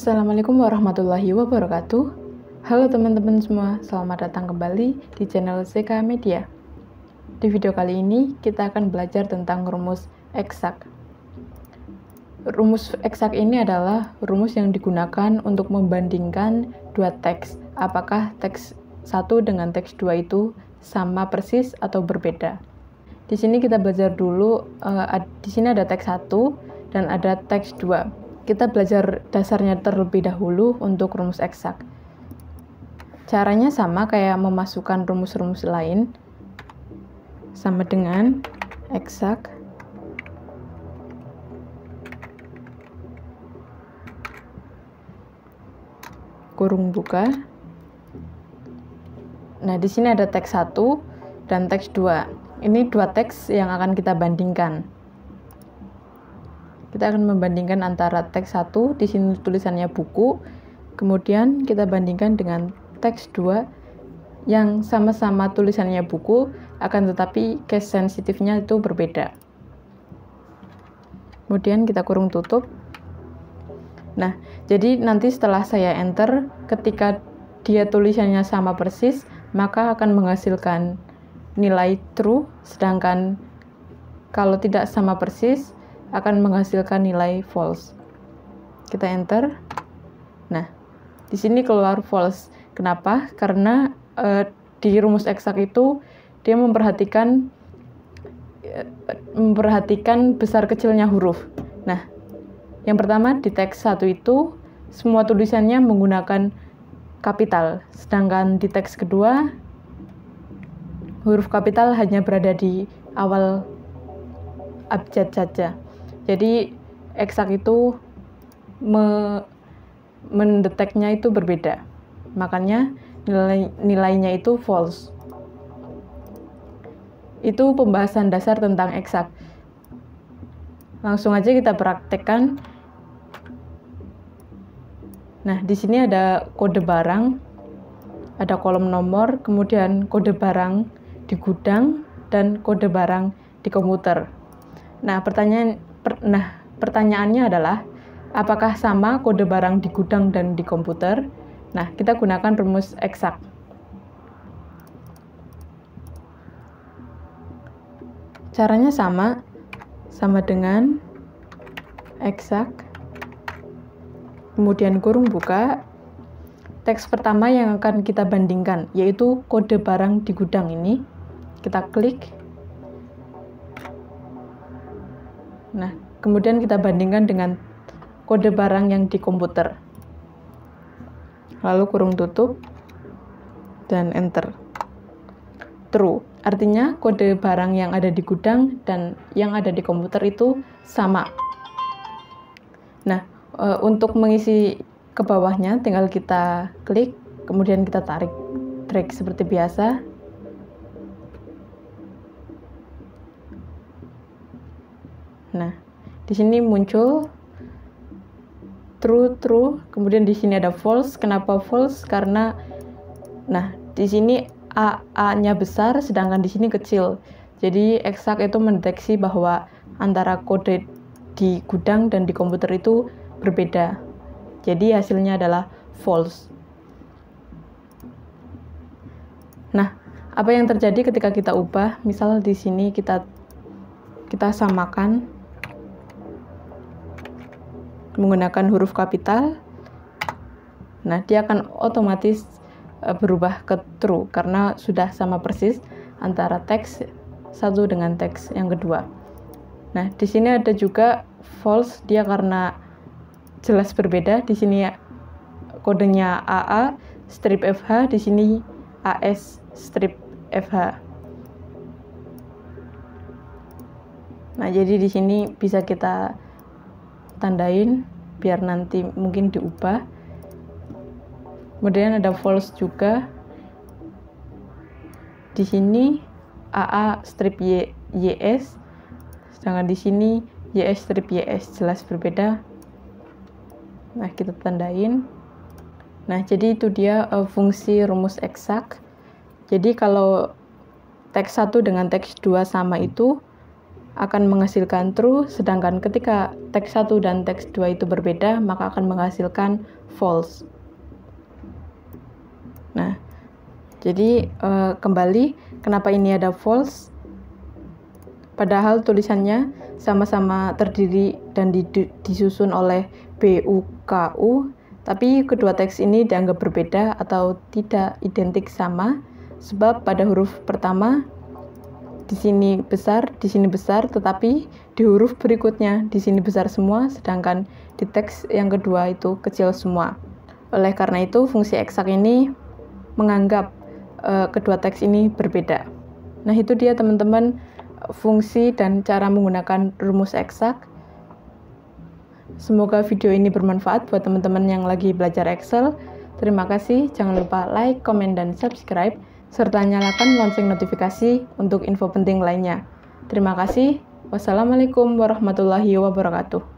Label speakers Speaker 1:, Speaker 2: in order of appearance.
Speaker 1: Assalamualaikum warahmatullahi wabarakatuh. Halo teman-teman semua, selamat datang kembali di channel ZK Media. Di video kali ini kita akan belajar tentang rumus eksak. Rumus eksak ini adalah rumus yang digunakan untuk membandingkan dua teks. Apakah teks satu dengan teks dua itu sama persis atau berbeda. Di sini kita belajar dulu, di sini ada teks 1 dan ada teks 2. Kita belajar dasarnya terlebih dahulu untuk rumus eksak. Caranya sama kayak memasukkan rumus-rumus lain, sama dengan eksak kurung buka. Nah, di sini ada teks 1 dan teks 2. Ini dua teks yang akan kita bandingkan. Kita akan membandingkan antara teks 1, di sini tulisannya buku, kemudian kita bandingkan dengan teks 2 yang sama-sama tulisannya buku, akan tetapi case sensitifnya itu berbeda. Kemudian kita kurung tutup. Nah, jadi nanti setelah saya enter, ketika dia tulisannya sama persis, maka akan menghasilkan nilai true, sedangkan kalau tidak sama persis, akan menghasilkan nilai false. Kita enter. Nah, di sini keluar false. Kenapa? Karena di rumus eksak itu dia memperhatikan besar kecilnya huruf. Nah, yang pertama di teks 1 itu semua tulisannya menggunakan kapital, sedangkan di teks kedua huruf kapital hanya berada di awal abjad saja. Jadi eksak itu mendeteknya itu berbeda. Makanya nilainya itu false. Itu pembahasan dasar tentang eksak. Langsung aja kita praktekkan. Nah, di sini ada kode barang, ada kolom nomor, kemudian kode barang di gudang dan kode barang di komputer. Nah, pertanyaannya adalah, apakah sama kode barang di gudang dan di komputer? Nah, kita gunakan rumus eksak. Caranya sama dengan eksak, kemudian kurung buka, teks pertama yang akan kita bandingkan, yaitu kode barang di gudang ini. Kita klik. Nah, kemudian kita bandingkan dengan kode barang yang di komputer. Lalu kurung tutup dan enter. True, artinya kode barang yang ada di gudang dan yang ada di komputer itu sama. Nah, untuk mengisi ke bawahnya tinggal kita klik, kemudian kita tarik drag seperti biasa. Nah, di sini muncul true, kemudian di sini ada false. Kenapa false? Karena di sini A-nya besar, sedangkan di sini kecil. Jadi eksak itu mendeteksi bahwa antara kode di gudang dan di komputer itu berbeda. Jadi hasilnya adalah false. Nah, apa yang terjadi ketika kita ubah? Misal di sini kita samakan menggunakan huruf kapital. Nah, dia akan otomatis berubah ke true karena sudah sama persis antara teks 1 dengan teks yang kedua. Nah, di sini ada juga false, dia karena jelas berbeda. Di sini kodenya AA strip FH, di sini AS strip FH. Nah, jadi di sini bisa kita tandain biar nanti mungkin diubah. Kemudian ada false juga. Di sini AA strip YS, sedangkan di sini YS strip YS, jelas berbeda. Nah, kita tandain. Nah, jadi itu dia fungsi rumus eksak. Jadi kalau teks 1 dengan teks 2 sama itu akan menghasilkan true, sedangkan ketika teks 1 dan teks 2 itu berbeda, maka akan menghasilkan false. Nah, jadi kembali, kenapa ini ada false? Padahal tulisannya sama-sama terdiri dan disusun oleh BUKU, tapi kedua teks ini dianggap berbeda atau tidak identik sama, sebab pada huruf pertama di sini besar, tetapi di huruf berikutnya di sini besar semua, sedangkan di teks yang kedua itu kecil semua. Oleh karena itu, fungsi eksak ini menganggap kedua teks ini berbeda. Nah, itu dia teman-teman fungsi dan cara menggunakan rumus eksak. Semoga video ini bermanfaat buat teman-teman yang lagi belajar Excel. Terima kasih, jangan lupa like, komen, dan subscribe, serta nyalakan lonceng notifikasi untuk info penting lainnya. Terima kasih. Wassalamualaikum warahmatullahi wabarakatuh.